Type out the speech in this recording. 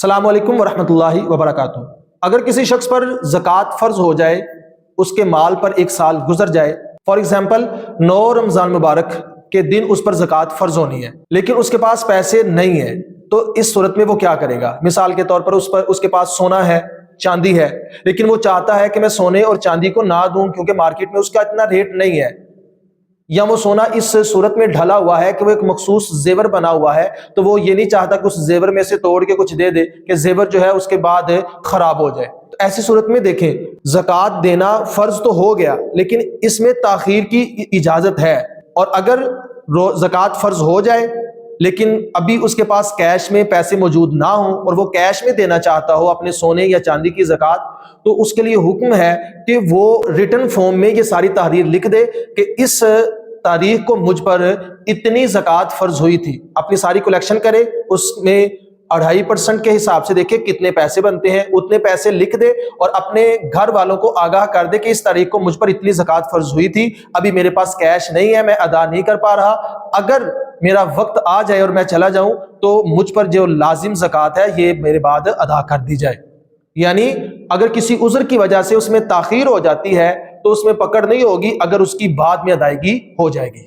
السلام علیکم ورحمۃ اللہ وبرکاتہ۔ اگر کسی شخص پر زکوٰۃ فرض ہو جائے، اس کے مال پر ایک سال گزر جائے، فار ایگزامپل 9 رمضان مبارک کے دن اس پر زکوٰۃ فرض ہونی ہے لیکن اس کے پاس پیسے نہیں ہیں، تو اس صورت میں وہ کیا کرے گا؟ مثال کے طور پر اس کے پاس سونا ہے، چاندی ہے، لیکن وہ چاہتا ہے کہ میں سونے اور چاندی کو نہ دوں کیونکہ مارکیٹ میں اس کا اتنا ریٹ نہیں ہے، یا وہ سونا اس صورت میں ڈھلا ہوا ہے کہ وہ ایک مخصوص زیور بنا ہوا ہے، تو وہ یہ نہیں چاہتا کہ اس زیور میں سے توڑ کے کچھ دے دے کہ زیور جو ہے اس کے بعد خراب ہو جائے۔ تو ایسی صورت میں دیکھیں، زکوٰۃ دینا فرض تو ہو گیا لیکن اس میں تاخیر کی اجازت ہے، اور اگر زکوٰۃ فرض ہو جائے لیکن ابھی اس کے پاس کیش میں پیسے موجود نہ ہوں اور وہ کیش میں دینا چاہتا ہو اپنے سونے یا چاندی کی زکوٰۃ، تو اس کے لیے حکم ہے کہ وہ ریٹن فارم میں یہ ساری تحریر لکھ دے کہ اس تاریخ کو مجھ پر اتنی زکوٰۃ فرض ہوئی تھی، اپنی ساری کلیکشن کرے، اس میں 2.5% کے حساب سے دیکھے کتنے پیسے بنتے ہیں، اتنے پیسے لکھ دے اور اپنے گھر والوں کو آگاہ کر دے کہ اس تاریخ کو مجھ پر اتنی زکوٰۃ فرض ہوئی تھی، ابھی میرے پاس کیش نہیں ہے، میں ادا نہیں کر پا رہا، اگر میرا وقت آ جائے اور میں چلا جاؤں تو مجھ پر جو لازم زکوٰۃ ہے یہ میرے بعد ادا کر دی جائے۔ یعنی اگر کسی عذر کی وجہ سے اس میں تاخیر ہو جاتی ہے تو اس میں پکڑ نہیں ہوگی، اگر اس کی بعد میں ادائیگی ہو جائے گی۔